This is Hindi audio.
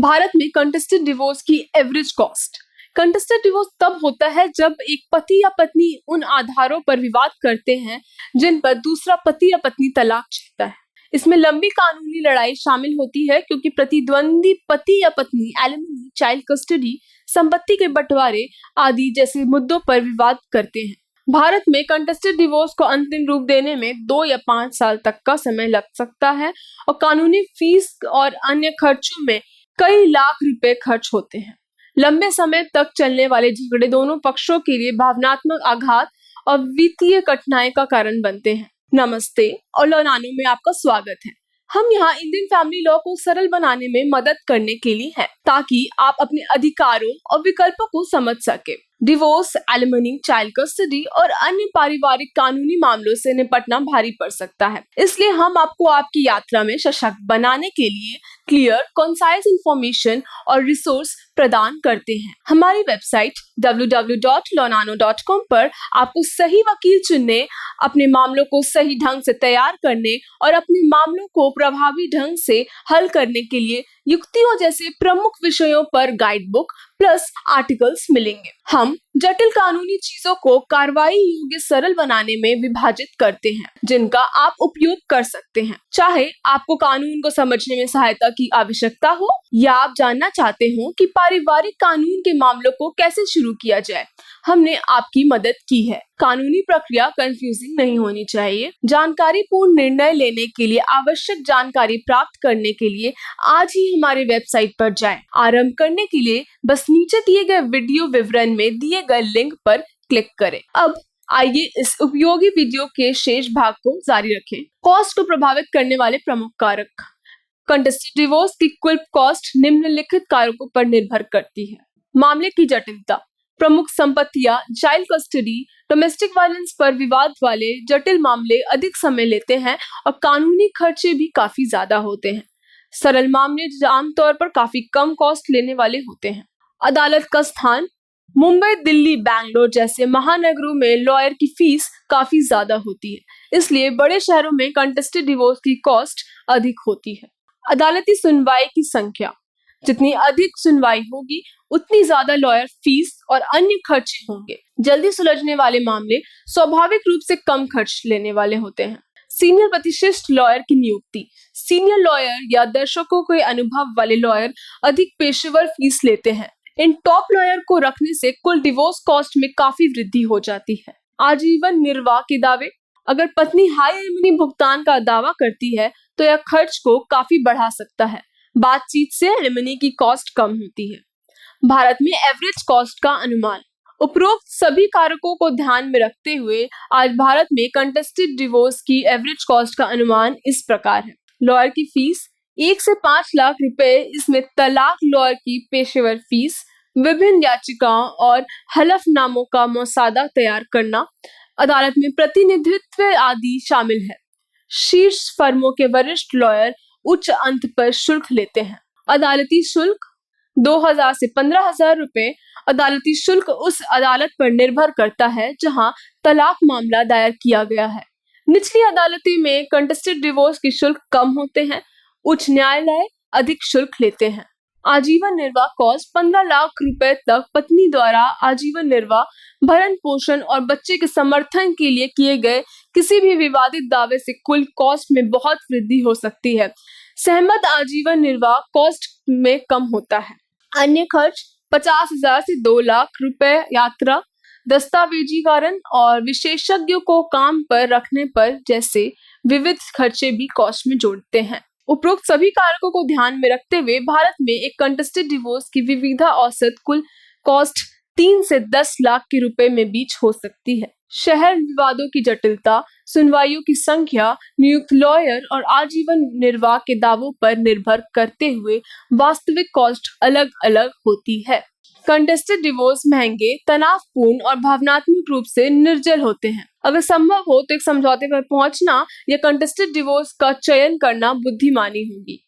भारत में कंटेस्टेड डिवोर्स की एवरेज कॉस्ट। कंटेस्टेड डिवोर्स तब होता है जब एक पति या पत्नी उन आधारों पर विवाद करते हैं जिन पर दूसरा पति या पत्नी तलाक चाहता है। इसमें लंबी कानूनी लड़ाई शामिल होती है क्योंकि प्रतिद्वंदी पति या पत्नी एलिमनी, चाइल्ड कस्टडी, संपत्ति के बंटवारे आदि जैसे मुद्दों पर विवाद करते हैं। भारत में कंटेस्टेड डिवोर्स को अंतिम रूप देने में 2 या 5 साल तक का समय लग सकता है और कानूनी फीस और अन्य खर्चों में कई लाख रुपए खर्च होते हैं। लंबे समय तक चलने वाले झगड़े दोनों पक्षों के लिए भावनात्मक आघात और वित्तीय कठिनाई का कारण बनते हैं। नमस्ते और लॉ नानो में आपका स्वागत है। हम यहाँ इंडियन फैमिली लॉ को सरल बनाने में मदद करने के लिए हैं ताकि आप अपने अधिकारों और विकल्पों को समझ सके। डिवोर्स, एलिमनी, चाइल्ड कस्टडी और अन्य पारिवारिक कानूनी मामलों से निपटना भारी पड़ सकता है, इसलिए हम आपको आपकी यात्रा में सशक्त बनाने के लिए क्लियर, कंसाइज इंफॉर्मेशन और रिसोर्स प्रदान करते हैं। हमारी वेबसाइट www.lawnano.com पर आपको सही वकील चुनने, अपने मामलों को सही ढंग से तैयार करने और अपने मामलों को प्रभावी ढंग से हल करने के लिए युक्तियों जैसे प्रमुख विषयों पर गाइड बुक प्लस आर्टिकल्स मिलेंगे। हम जटिल कानूनी चीजों को कार्रवाई योग्य सरल बनाने में विभाजित करते हैं जिनका आप उपयोग कर सकते हैं। चाहे आपको कानून को समझने में सहायता की आवश्यकता हो या आप जानना चाहते हो कि पारिवारिक कानून के मामलों को कैसे शुरू किया जाए, हमने आपकी मदद की है। कानूनी प्रक्रिया कंफ्यूजिंग नहीं होनी चाहिए। जानकारी पूर्ण निर्णय लेने के लिए आवश्यक जानकारी प्राप्त करने के लिए आज ही हमारे वेबसाइट पर जाएं। आरंभ करने के लिए बस नीचे दिए गए वीडियो विवरण में दिए गए लिंक पर क्लिक करें। अब आइए इस उपयोगी वीडियो के शेष भाग को जारी रखें। कॉस्ट को प्रभावित करने वाले प्रमुख कारक। कंटेस्टेड डिवोर्स की कुल कॉस्ट निम्नलिखित कारकों पर निर्भर करती है। मामले की जटिलता, प्रमुख संपत्तियां, चाइल्ड कस्टडी, डोमेस्टिक वायलेंस पर विवाद वाले जटिल मामले अधिक समय लेते हैं और कानूनी खर्चे भी काफी ज्यादा होते हैं। सरल मामले आमतौर पर काफी कम कॉस्ट लेने वाले होते हैं। अदालत का स्थान, मुंबई, दिल्ली, बैंगलोर जैसे महानगरों में लॉयर की फीस काफी ज्यादा होती है, इसलिए बड़े शहरों में कंटेस्टेड डिवोर्स की कॉस्ट अधिक होती है। अदालती सुनवाई की संख्या, जितनी अधिक सुनवाई होगी उतनी ज्यादा लॉयर फीस और अन्य खर्चे होंगे। जल्दी सुलझने वाले मामले स्वाभाविक रूप से कम खर्च लेने वाले होते हैं। सीनियर प्रतिष्ठित लॉयर की नियुक्ति, सीनियर लॉयर या दर्शकों के अनुभव वाले लॉयर अधिक पेशेवर फीस लेते हैं। इन टॉप लॉयर को रखने से कुल डिवोर्स कॉस्ट में काफी वृद्धि हो जाती है। आजीवन निर्वाह के दावे, अगर पत्नी हाई एलिमनी भुगतान का दावा करती है तो यह खर्च को काफी बढ़ा सकता है। बातचीत से एलिमनी की कॉस्ट कम होती है। भारत में एवरेज कॉस्ट का अनुमान। उपरोक्त सभी कारकों को ध्यान में रखते हुए आज भारत में कंटेस्टेड डिवोर्स की एवरेज कॉस्ट का अनुमान इस प्रकार है। लॉयर की फीस 1 से 5 लाख रुपए, इसमें तलाक लॉयर की पेशेवर फीस, विभिन्न याचिकाओं और हलफनामों का मसौदा तैयार करना, अदालत में प्रतिनिधित्व आदि शामिल है। शीर्ष फर्मों के वरिष्ठ लॉयर उच्च अंत पर शुल्क लेते हैं। अदालती शुल्क 2000 से 15,000 रुपए। अदालती शुल्क उस अदालत पर निर्भर करता है जहां तलाक मामला दायर किया गया है। निचली अदालती में कंटेस्टेड डिवोर्स के शुल्क कम होते हैं, उच्च न्यायालय अधिक शुल्क लेते हैं। आजीवन निर्वाह कॉस्ट 15 लाख रुपए तक पत्नी द्वारा आजीवन निर्वाह, भरण पोषण और बच्चे के समर्थन के लिए किए गए किसी भी विवादित दावे से कुल कॉस्ट में बहुत वृद्धि हो सकती है। सहमत आजीवन निर्वाह कॉस्ट में कम होता है। अन्य खर्च 50,000 से 2 लाख रुपए यात्रा, दस्तावेजीकरण और विशेषज्ञों को काम पर रखने पर जैसे विविध खर्चे भी कॉस्ट में जोड़ते हैं। उपरोक्त सभी कारकों को ध्यान में रखते हुए भारत में एक कंटेस्टेड डिवोर्स की विविधा औसत कुल कॉस्ट 3 से 10 लाख के रुपए में बीच हो सकती है। शहर विवादों की जटिलता, सुनवाइयों की संख्या, नियुक्त लॉयर और आजीवन निर्वाह के दावों पर निर्भर करते हुए वास्तविक कॉस्ट अलग अलग होती है। कंटेस्टेड डिवोर्स महंगे, तनावपूर्ण और भावनात्मक रूप से निर्जल होते हैं। अगर संभव हो तो एक समझौते पर पहुंचना या कंटेस्टेड डिवोर्स का चयन करना बुद्धिमानी होगी।